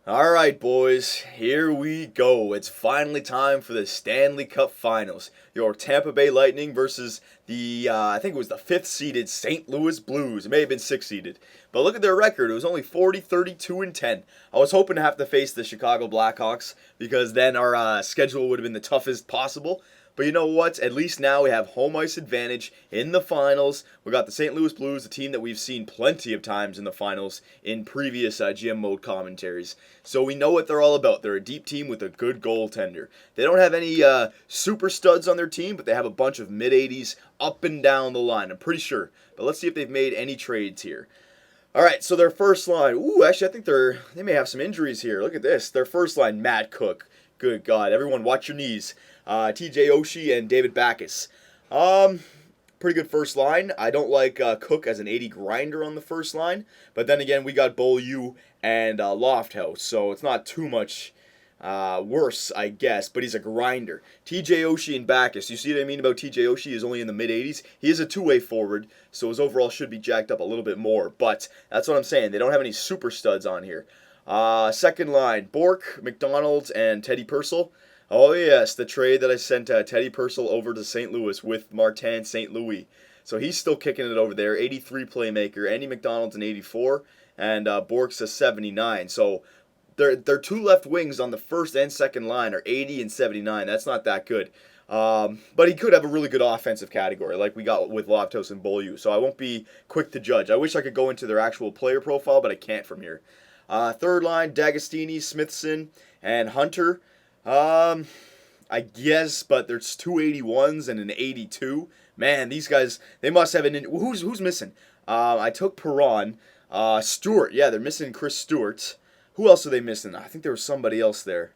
All right, boys, here we go. It's finally time for the Stanley Cup Finals. Your Tampa Bay Lightning versus I think it was the 5th seeded St. Louis Blues. It may have been 6th seeded. But look at their record. It was only 40, 32, and 10. I was hoping to have to face the Chicago Blackhawks because then our schedule would have been the toughest possible. But you know what? At least now we have home ice advantage in the finals. We got the St. Louis Blues, a team that we've seen plenty of times in the finals in previous GM mode commentaries. So we know what they're all about. They're a deep team with a good goaltender. They don't have any super studs on their team, but they have a bunch of mid-80s up and down the line. I'm pretty sure. But let's see if they've made any trades here. All right, so their first line. Ooh, actually, I think they may have some injuries here. Look at this. Their first line, Matt Cook. Good God, everyone, watch your knees. TJ Oshie and David Backes. Pretty good first line. I don't like Cook as an 80 grinder on the first line, but then again, we got Beaulieu and Lofthouse, so it's not too much worse, I guess, but he's a grinder. TJ Oshie and Backes, you see what I mean about TJ Oshie? He's only in the mid-80s. He is a two-way forward, so his overall should be jacked up a little bit more, but that's what I'm saying. They don't have any super studs on here. Second line, Bork, McDonald, and Teddy Purcell. Oh yes, the trade that I sent Teddy Purcell over to St. Louis with Martin St. Louis. So he's still kicking it over there. 83 playmaker. Andy McDonald's an 84, and Bork's a 79. So their two left wings on the first and second line are 80 and 79. That's not that good. But he could have a really good offensive category like we got with Loftus and Beaulieu. So I won't be quick to judge. I wish I could go into their actual player profile, but I can't from here. Third line, D'Agostini, Smithson, and Hunter. I guess, but there's two 81s and an 82. Man, these guys, they must have who's missing? I took Perron. Stewart, yeah, they're missing Chris Stewart. Who else are they missing? I think there was somebody else there.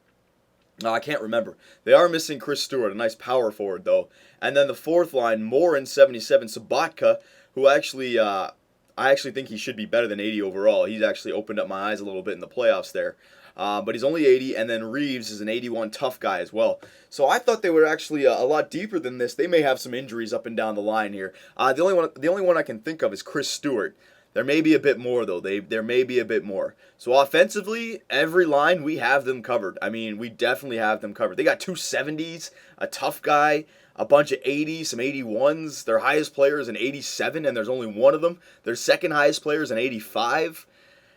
I can't remember. They are missing Chris Stewart, a nice power forward, though. And then the fourth line, Moore in 77, Sabatka, who actually, I actually think he should be better than 80 overall. He's actually opened up my eyes a little bit in the playoffs there. But he's only 80, and then Reeves is an 81 tough guy as well. So I thought they were actually a lot deeper than this. They may have some injuries up and down the line here. The only one I can think of is Chris Stewart. There may be a bit more, though. There may be a bit more. So offensively, every line, we have them covered. I mean, we definitely have them covered. They got two 70s, a tough guy, a bunch of 80s, some 81s. Their highest player is an 87, and there's only one of them. Their second highest player is an 85.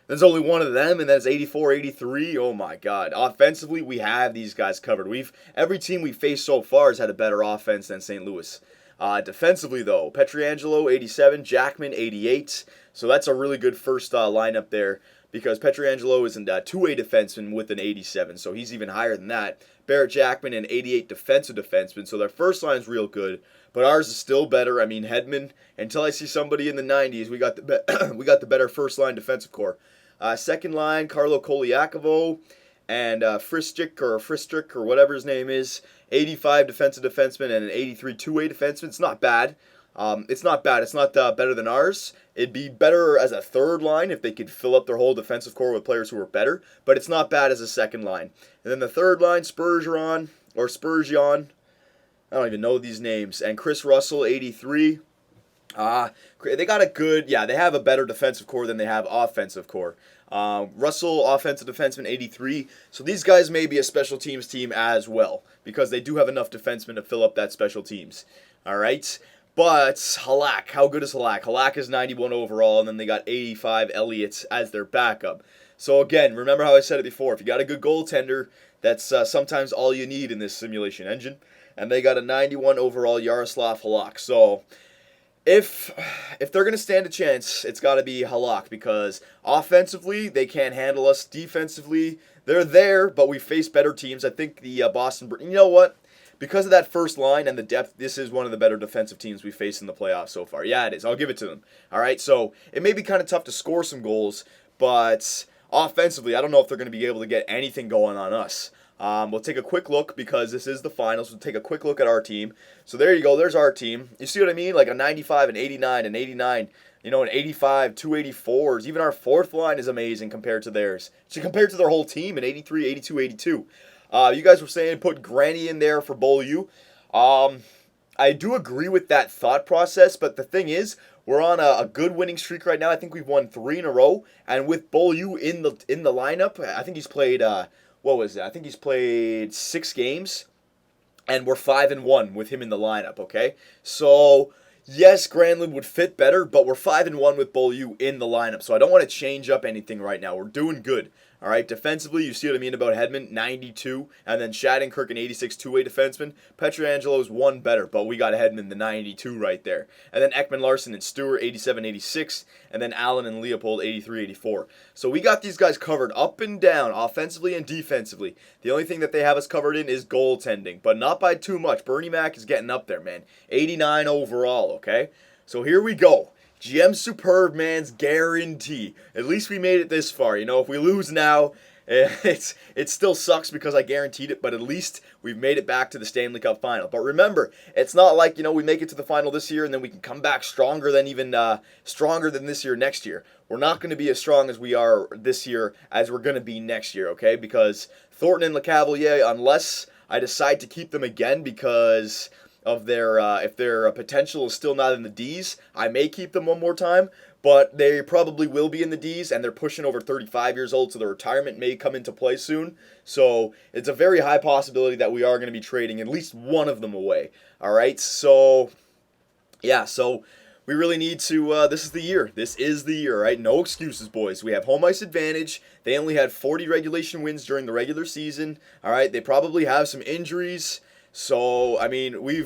There's only one of them, and that's 84, 83. Oh my God! Offensively, we have these guys covered. Every team we faced so far has had a better offense than St. Louis. Defensively, though, Pietrangelo 87, Jackman 88. So that's a really good first lineup there because Pietrangelo is a two-way defenseman with an 87, so he's even higher than that. Barrett Jackman an 88 defensive defenseman, so their first line's real good. But ours is still better. I mean, Hedman. Until I see somebody in the 90s, we got the better first line defensive core. Second line, Carlo Koliakovo and Fristrick or whatever his name is, 85 defensive defenseman and an 83 two-way defenseman. It's not bad. It's not bad. It's not better than ours. It'd be better as a third line if they could fill up their whole defensive core with players who are better, but it's not bad as a second line. And then the third line, Spurgeon. I don't even know these names. And Chris Russell, 83. They got they have a better defensive core than they have offensive core. Russell, offensive defenseman, 83. So these guys may be a special teams team as well because they do have enough defensemen to fill up that special teams. All right. But Halak, how good is Halak? Halak is 91 overall, and then they got 85 Elliots as their backup. So again, remember how I said it before. If you got a good goaltender, that's sometimes all you need in this simulation engine. And they got a 91 overall Yaroslav Halak. So if they're going to stand a chance, it's got to be Halak because offensively, they can't handle us. Defensively, they're there, but we face better teams. I think the Boston... You know what? Because of that first line and the depth, this is one of the better defensive teams we faced in the playoffs so far. Yeah, it is. I'll give it to them. All right, so it may be kind of tough to score some goals, but offensively, I don't know if they're going to be able to get anything going on us. We'll take a quick look because this is the finals. We'll take a quick look at our team. So there you go. There's our team. You see what I mean? Like a 95, an 89, an 89, an 85, two 84s. Even our fourth line is amazing compared to theirs. So compared to their whole team, an 83, 82, 82. You guys were saying put Granny in there for Beaulieu. I do agree with that thought process, but the thing is, we're on a good winning streak right now. I think we've won 3 in a row, and with Beaulieu in the lineup, I think he's played what was it? I think he's played 6 games, and we're 5-1 with him in the lineup. Okay, so yes, Granlund would fit better, but we're 5-1 with Beaulieu in the lineup, so I don't want to change up anything right now. We're doing good. All right, defensively, you see what I mean about Hedman, 92, and then Shattenkirk, an 86 two-way defenseman. Petrangelo's 1 better, but we got Hedman, the 92 right there. And then Ekman Larson and Stewart, 87, 86, and then Allen and Leopold, 83, 84. So we got these guys covered up and down, offensively and defensively. The only thing that they have us covered in is goaltending, but not by too much. Bernie Mac is getting up there, man. 89 overall, okay? So here we go. GM Superb Man's guarantee. At least we made it this far. You know, if we lose now, it still sucks because I guaranteed it, but at least we've made it back to the Stanley Cup final. But remember, it's not like, you know, we make it to the final this year and then we can come back stronger than stronger than this year next year. We're not going to be as strong as we are this year as we're going to be next year, okay? Because Thornton and LeCavalier, unless I decide to keep them again because of their if their potential is still not in the Ds, I may keep them one more time, but they probably will be in the Ds, and they're pushing over 35 years old, so their retirement may come into play soon. So it's a very high possibility that we are going to be trading at least one of them away. All right, so yeah, so we really need to, this is the year. This is the year, right? No excuses, boys. We have home ice advantage. They only had 40 regulation wins during the regular season. All right, they probably have some injuries. So, I mean, we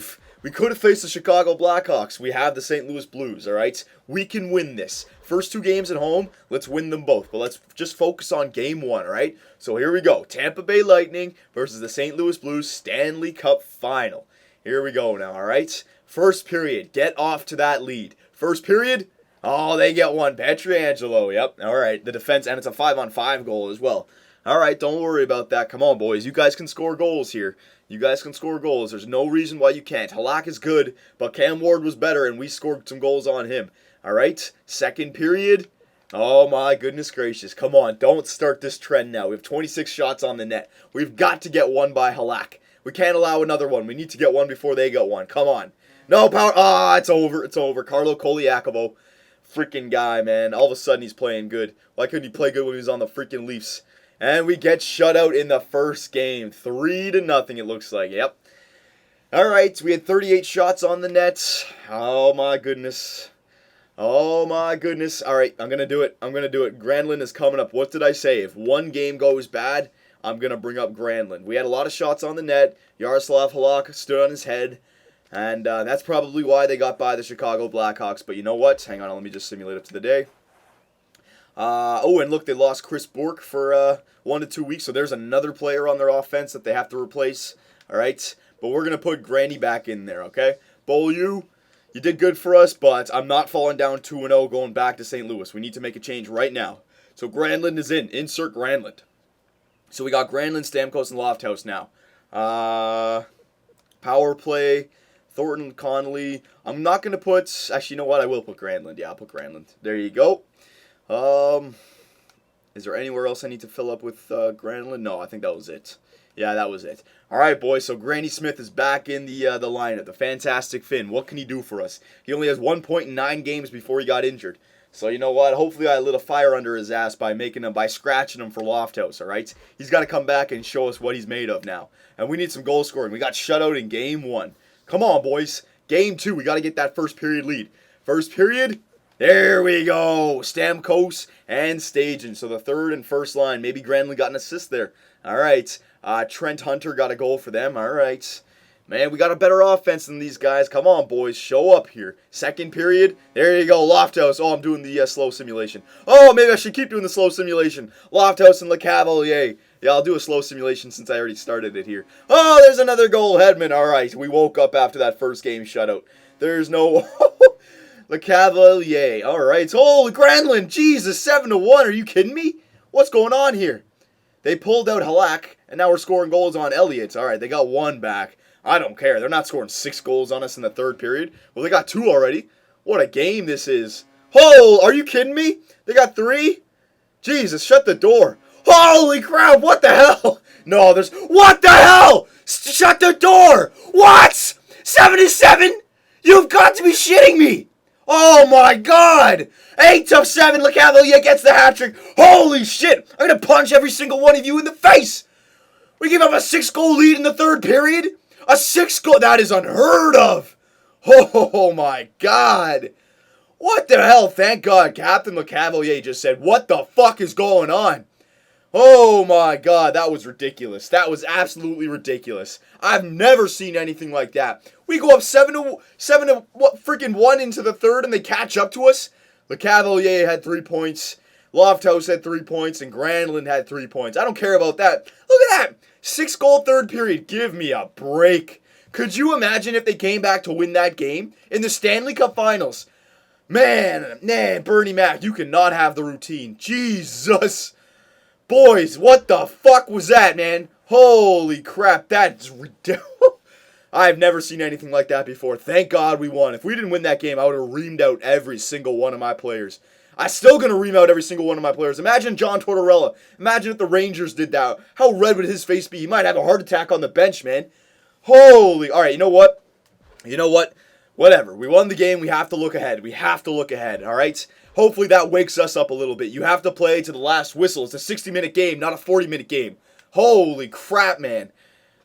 could have faced the Chicago Blackhawks. We have the St. Louis Blues, all right? We can win this. First 2 games at home, let's win them both. But let's just focus on game 1, all right? So here we go. Tampa Bay Lightning versus the St. Louis Blues Stanley Cup Final. Here we go now, all right? First period, get off to that lead. First period, oh, they get one. Pietrangelo, yep, all right. The defense, and it's a 5-on-5 goal as well. All right, don't worry about that. Come on, boys. You guys can score goals here. You guys can score goals. There's no reason why you can't. Halak is good, but Cam Ward was better, and we scored some goals on him. All right, second period. Oh, my goodness gracious. Come on, don't start this trend now. We have 26 shots on the net. We've got to get one by Halak. We can't allow another one. We need to get one before they get one. Come on. No power. Ah, it's over. It's over. Carlo Koliakovo. Freaking guy, man. All of a sudden, he's playing good. Why couldn't he play good when he was on the freaking Leafs? And we get shut out in the first game. 3-0, it looks like. Yep. All right, we had 38 shots on the net. Oh, my goodness. Oh, my goodness. All right, I'm going to do it. I'm going to do it. Granlund is coming up. What did I say? If one game goes bad, I'm going to bring up Granlund. We had a lot of shots on the net. Yaroslav Halak stood on his head. And that's probably why they got by the Chicago Blackhawks. But you know what? Hang on, let me just simulate up to the day. And look, they lost Chris Bourque for 1 to 2 weeks, so there's another player on their offense that they have to replace, all right? But we're going to put Granny back in there, okay? Beaulieu, you did good for us, but I'm not falling down 2-0 going back to St. Louis. We need to make a change right now. So Granlund is in. Insert Granlund. So we got Granlund, Stamkos, and Lofthouse now. Power play, Thornton, Connolly. I'm not going to put... Actually, you know what? I will put Granlund. Yeah, I'll put Granlund. There you go. Is there anywhere else I need to fill up with Granlund? No, I think that was it. Yeah, that was it. All right, boys, so Granny Smith is back in the lineup. The fantastic Finn. What can he do for us? He only has 1 point in 9 games before he got injured. So you know what? Hopefully I lit a fire under his ass by scratching him for Lofthouse, all right? He's got to come back and show us what he's made of now. And we need some goal scoring. We got shut out in game 1. Come on, boys. Game 2, we got to get that first period lead. First period... There we go. Stamkos and Stajan. So the third and first line. Maybe Granlund got an assist there. All right. Trent Hunter got a goal for them. All right. Man, we got a better offense than these guys. Come on, boys. Show up here. Second period. There you go. Lofthouse. Oh, I'm doing the slow simulation. Oh, maybe I should keep doing the slow simulation. Lofthouse and LeCavalier. Yeah, I'll do a slow simulation since I already started it here. Oh, there's another goal. Hedman. All right. We woke up after that first game shutout. There's no... Le Cavalier. All right. Oh, Granlund. Jesus, 7-1. Are you kidding me? What's going on here? They pulled out Halak, and now we're scoring goals on Elliott. All right, they got 1 back. I don't care. They're not scoring 6 goals on us in the third period. Well, they got 2 already. What a game this is. Oh, are you kidding me? They got 3? Jesus, shut the door. Holy crap, what the hell? No, what the hell? Shut the door. What? 77? You've got to be shitting me! Oh my god! 8-7, LeCavalier gets the hat trick. Holy shit! I'm gonna punch every single one of you in the face! We gave up a 6-goal lead in the third period? A 6-goal? That is unheard of! Oh my god! What the hell? Thank God Captain LeCavalier just said, what the fuck is going on? Oh my god, that was ridiculous. That was absolutely ridiculous. I've never seen anything like that. We go up 7 to what freaking 1 into the third and they catch up to us. LeCavalier had 3 points. Lofthouse had 3 points and Granlund had 3 points. I don't care about that. Look at that. 6-goal third period. Give me a break. Could you imagine if they came back to win that game in the Stanley Cup Finals? Man, Bernie Mac, you cannot have the routine. Jesus. Boys, what the fuck was that, man? Holy crap, that's ridiculous. I've never seen anything like that before. Thank God we won. If we didn't win that game, I would have reamed out every single one of my players. I'm still going to ream out every single one of my players. Imagine John Tortorella. Imagine if the Rangers did that. How red would his face be? He might have a heart attack on the bench, man. Holy. All right, you know what? Whatever. We won the game. We have to look ahead. All right? Hopefully that wakes us up a little bit. You have to play to the last whistle. It's a 60-minute game, not a 40-minute game. Holy crap, man.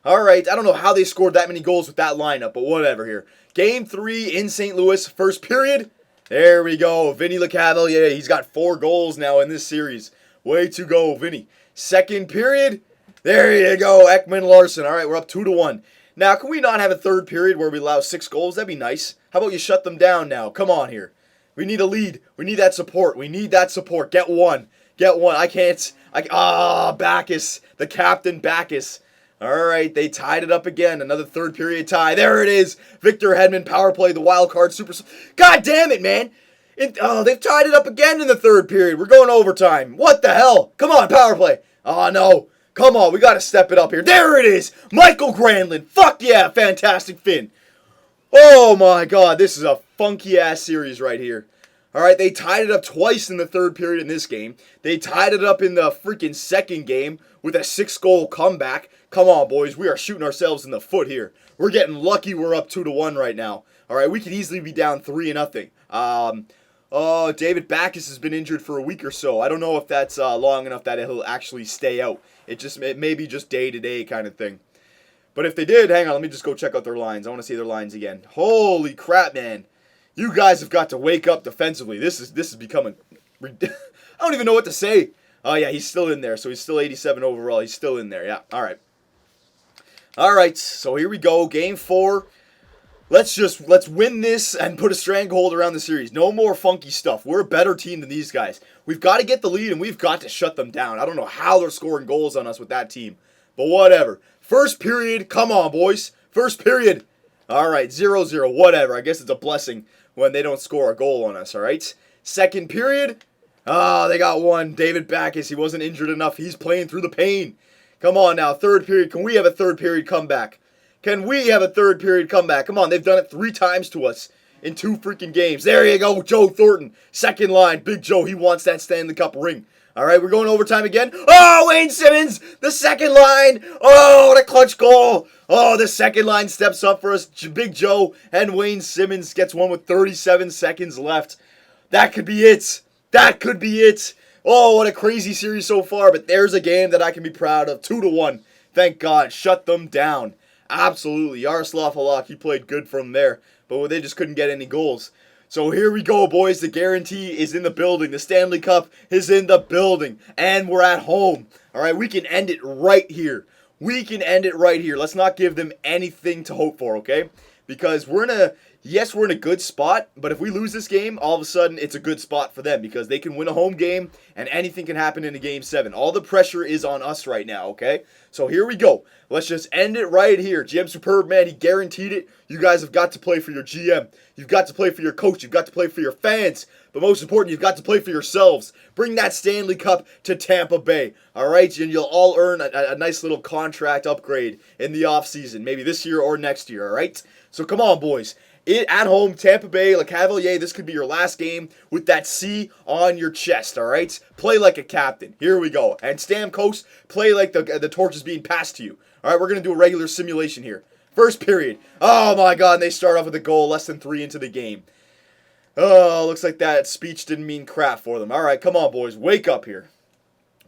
All right, I don't know how they scored that many goals with that lineup, but whatever here. Game 3 in St. Louis, first period. There we go. Vinny LeCavalier, he's got 4 goals now in this series. Way to go, Vinny. Second period. There you go, Ekman Larson. All right, we're up 2-1. Now, can we not have a third period where we allow 6 goals? That'd be nice. How about you shut them down now? Come on here. We need a lead. We need that support. Get one. I can't. Backus. The captain Backus. All right, they tied it up again. Another third period tie. There it is. Victor Hedman, power play, the wild card super. God damn it, man. They've tied it up again in the third period. We're going overtime. What the hell? Come on, power play. Oh, no. Come on, we got to step it up here. There it is. Michael Granlund. Fuck yeah, fantastic Finn. Oh, my God. This is a funky-ass series right here. All right, they tied it up twice in the third period in this game. They tied it up in the freaking second game with a 6-goal comeback. Come on, boys. We are shooting ourselves in the foot here. We're getting lucky we're up 2-1 right now. All right, we could easily be down 3-0. David Backus has been injured for a week or so. I don't know if that's long enough that he'll actually stay out. It may be just day-to-day kind of thing. But if they did, hang on, let me just go check out their lines. I want to see their lines again. Holy crap, man. You guys have got to wake up defensively. This is becoming... I don't even know what to say. Oh, yeah, he's still in there. So he's still 87 overall. He's still in there. Yeah, all right. All right, so here we go. Game 4. Let's win this and put a stranglehold around the series. No more funky stuff. We're a better team than these guys. We've got to get the lead, and we've got to shut them down. I don't know how they're scoring goals on us with that team. But whatever. First period. Come on, boys. First period. All right, 0-0. Whatever. I guess it's a blessing when they don't score a goal on us, all right? Second period. They got one. David Backus, he wasn't injured enough. He's playing through the pain. Come on now, third period. Can we have a third period comeback? Come on, they've done it 3 times to us in 2 freaking games. There you go, Joe Thornton. Second line, Big Joe, he wants that Stanley Cup ring. All right, we're going overtime again. Oh, Wayne Simmons, the second line. Oh, what a clutch goal. Oh, the second line steps up for us. Big Joe and Wayne Simmons gets one with 37 seconds left. That could be it. Oh, what a crazy series so far, but there's a game that I can be proud of. 2-1. Thank God. Shut them down. Absolutely. Yaroslav Halak, he played good from there, but they just couldn't get any goals. So here we go, boys. The guarantee is in the building. The Stanley Cup is in the building, and we're at home. All right, we can end it right here. Let's not give them anything to hope for, okay? Because we're in a good spot, but if we lose this game, all of a sudden it's a good spot for them because they can win a home game and anything can happen in a game 7. All the pressure is on us right now, okay? So here we go. Let's just end it right here. GM Superb, man, he guaranteed it. You guys have got to play for your GM. You've got to play for your coach. You've got to play for your fans. But most important, you've got to play for yourselves. Bring that Stanley Cup to Tampa Bay, all right? And you'll all earn a nice little contract upgrade in the offseason, maybe this year or next year, all right? So come on, boys. At home, Tampa Bay, LeCavalier, this could be your last game with that C on your chest, all right? Play like a captain. Here we go. And Stamkos, play like the torch is being passed to you. All right, we're going to do a regular simulation here. First period. Oh my God, and they start off with a goal less than 3 into the game. Oh, looks like that speech didn't mean crap for them. All right, come on, boys. Wake up here.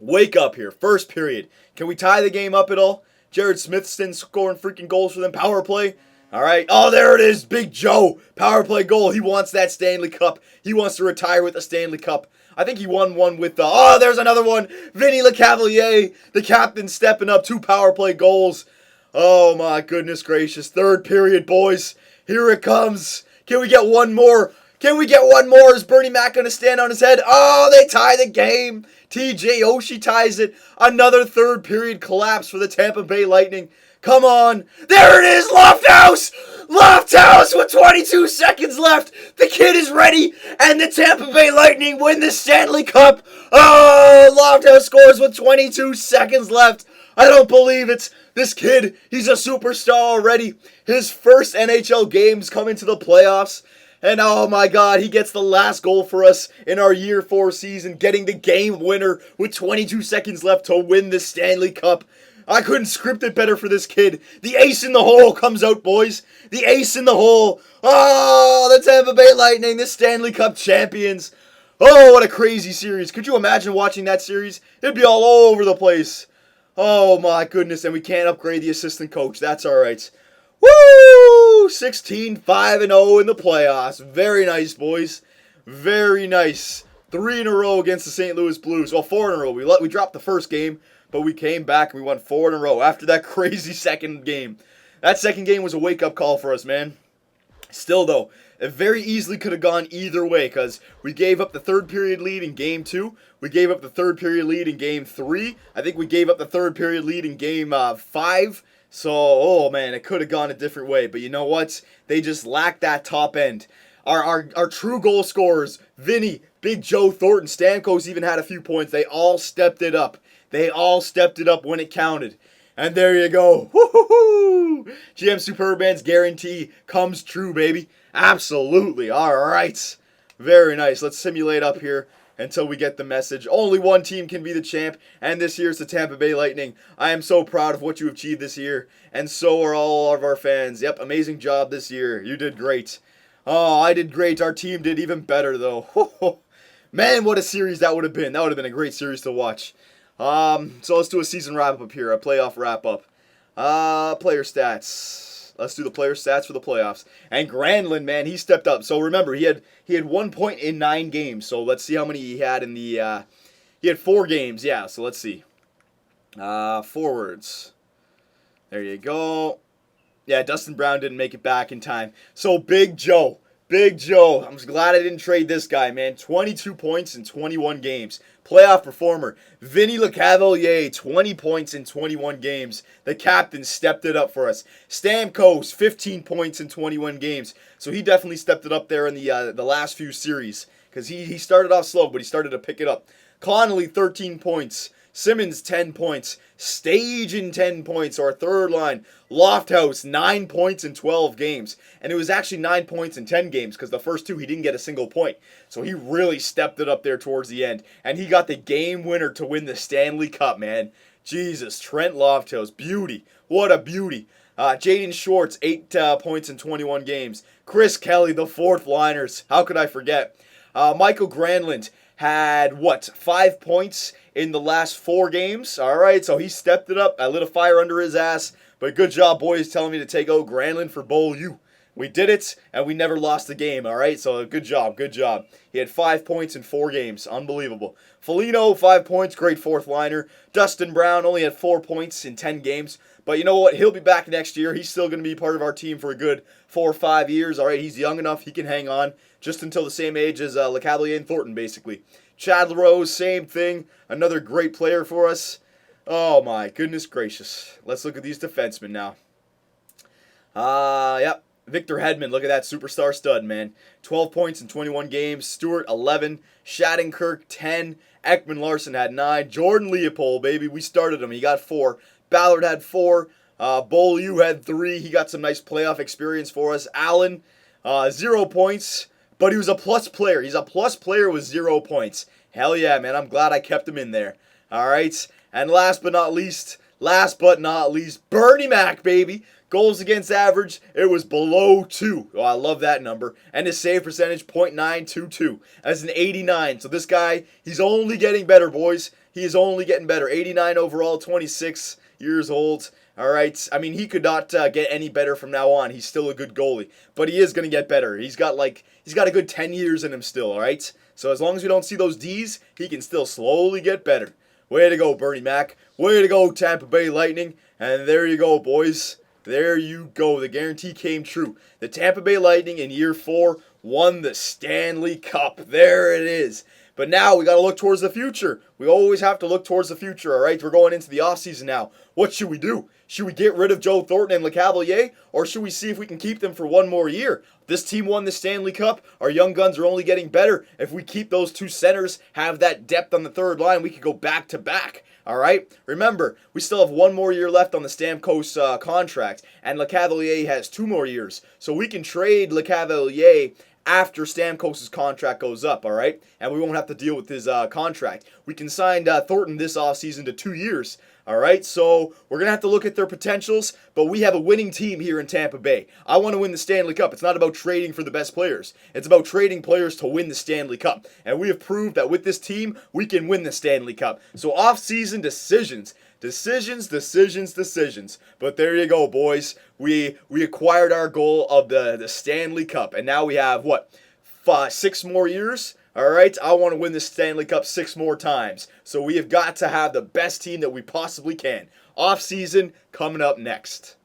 Wake up here. First period. Can we tie the game up at all? Jared Smithson scoring freaking goals for them. Power play. All right. Oh, there it is. Big Joe. Power play goal. He wants that Stanley Cup. He wants to retire with the Stanley Cup. I think he won one with the... Oh, there's another one. Vinny LeCavalier, the captain, stepping up. 2 power play goals. Oh, my goodness gracious. Third period, boys. Here it comes. Can we get one more? Can we get one more? Is Bernie Mac going to stand on his head? Oh, they tie the game. TJ Oshie ties it. Another third period collapse for the Tampa Bay Lightning. Come on. There it is. Lofthouse. Lofthouse with 22 seconds left. The kid is ready. And the Tampa Bay Lightning win the Stanley Cup. Oh, Lofthouse scores with 22 seconds left. I don't believe it. This kid, he's a superstar already. His first NHL games coming to the playoffs. And oh my God, he gets the last goal for us in our Year 4 season, getting the game winner with 22 seconds left to win the Stanley Cup. I couldn't script it better for this kid. The ace in the hole comes out, boys. The ace in the hole. Oh, the Tampa Bay Lightning, the Stanley Cup champions. Oh, what a crazy series. Could you imagine watching that series? It'd be all over the place. Oh my goodness, and we can't upgrade the assistant coach. That's all right. Woo! 16-5-0 in the playoffs. Very nice, boys. Very nice. 3 in a row against the St. Louis Blues. Well, 4 in a row. We dropped the first game, but we came back and we won 4 in a row after that crazy second game. That second game was a wake-up call for us, man. Still, though, it very easily could have gone either way because we gave up the third period lead in Game 2. We gave up the third period lead in Game 3. I think we gave up the third period lead in Game 5. So, oh man, it could have gone a different way. But you know what? They just lacked that top end. Our true goal scorers, Vinny, Big Joe, Thornton, Stamkos even had a few points. They all stepped it up. They all stepped it up when it counted. And there you go. Woo-hoo-hoo! GM Superman's guarantee comes true, baby. Absolutely. All right. Very nice. Let's simulate up here until we get the message. Only one team can be the champ, and this year's the Tampa Bay Lightning. I am so proud of what you achieved this year, and so are all of our fans. Yep, amazing job this year. You did great. Oh, I did great. Our team did even better, though. Man, what a series that would have been. That would have been a great series to watch. So let's do a season wrap-up here, a playoff wrap-up. Player stats. Let's do the player stats for the playoffs. And Granlund, man, he stepped up. So remember, he had 1 point in 9 games. So let's see how many he had in the... he had 4 games, yeah. So let's see. Forwards. There you go. Yeah, Dustin Brown didn't make it back in time. So Big Joe. Big Joe. I'm glad I didn't trade this guy, man. 22 points in 21 games. Playoff performer. Vinny LeCavalier, 20 points in 21 games. The captain stepped it up for us. Stamkos, 15 points in 21 games. So he definitely stepped it up there in the last few series. Because he started off slow, but he started to pick it up. Connolly, 13 points. Simmons, 10 points. Stajan, 10 points, our third line. Lofthouse, 9 points in 12 games. And it was actually 9 points in 10 games because the first 2 he didn't get a single point. So he really stepped it up there towards the end. And he got the game winner to win the Stanley Cup, man. Jesus, Trent Lofthouse, beauty. What a beauty. Jaden Schwartz, 8 points in 21 games. Chris Kelly, the fourth liners. How could I forget? Michael Granlund had, 5 points in the last 4 games. All right, so he stepped it up. I lit a fire under his ass. But good job, boys, telling me to take out Granlund for Bowl U. We did it, and we never lost the game, all right? So good job, good job. He had 5 points in 4 games. Unbelievable. Foligno, 5 points, great fourth liner. Dustin Brown only had 4 points in 10 games. But you know what? He'll be back next year. He's still going to be part of our team for a good 4 or 5 years. All right, he's young enough. He can hang on just until the same age as LeCavalier and Thornton, basically. Chad LaRose, same thing. Another great player for us. Oh, my goodness gracious. Let's look at these defensemen now. Yep. Victor Hedman, look at that superstar stud, man. 12 points in 21 games. Stewart, 11. Shattenkirk, 10. Ekman Larson had 9. Jordan Leopold, baby, we started him. He got 4. Ballard had 4. Beaulieu had 3. He got some nice playoff experience for us. Allen, 0 points. But he was a plus player. He's a plus player with 0 points. Hell yeah, man. I'm glad I kept him in there. All right. And last but not least, Bernie Mac, baby. Goals against average, it was below 2. Oh, I love that number. And his save percentage, .922. That's an 89. So this guy, he's only getting better, boys. He is only getting better. 89 overall, 26 years old. All right. I mean, he could not get any better from now on. He's still a good goalie, but he is going to get better. He's got a good 10 years in him still, all right? So as long as we don't see those D's, he can still slowly get better. Way to go, Bernie Mac. Way to go, Tampa Bay Lightning. And there you go, boys. There you go. The guarantee came true. The Tampa Bay Lightning in year 4 won the Stanley Cup. There it is. But now we got to look towards the future. We always have to look towards the future, all right? We're going into the offseason now. What should we do? Should we get rid of Joe Thornton and LeCavalier, or should we see if we can keep them for one more year? This team won the Stanley Cup. Our young guns are only getting better. If we keep those two centers, have that depth on the third line, we could go back to back. All right? Remember, we still have one more year left on the Stamkos contract, and LeCavalier has 2 more years. So we can trade LeCavalier after Stamkos' contract goes up, all right? And we won't have to deal with his contract. We can sign Thornton this offseason to 2 years, all right? So we're going to have to look at their potentials, but we have a winning team here in Tampa Bay. I want to win the Stanley Cup. It's not about trading for the best players. It's about trading players to win the Stanley Cup. And we have proved that with this team, we can win the Stanley Cup. So off-season decisions. Decisions. But there you go, boys. We acquired our goal of the Stanley Cup. And now we have, 6 more years? All right, I want to win the Stanley Cup 6 more times. So we have got to have the best team that we possibly can. Off-season coming up next.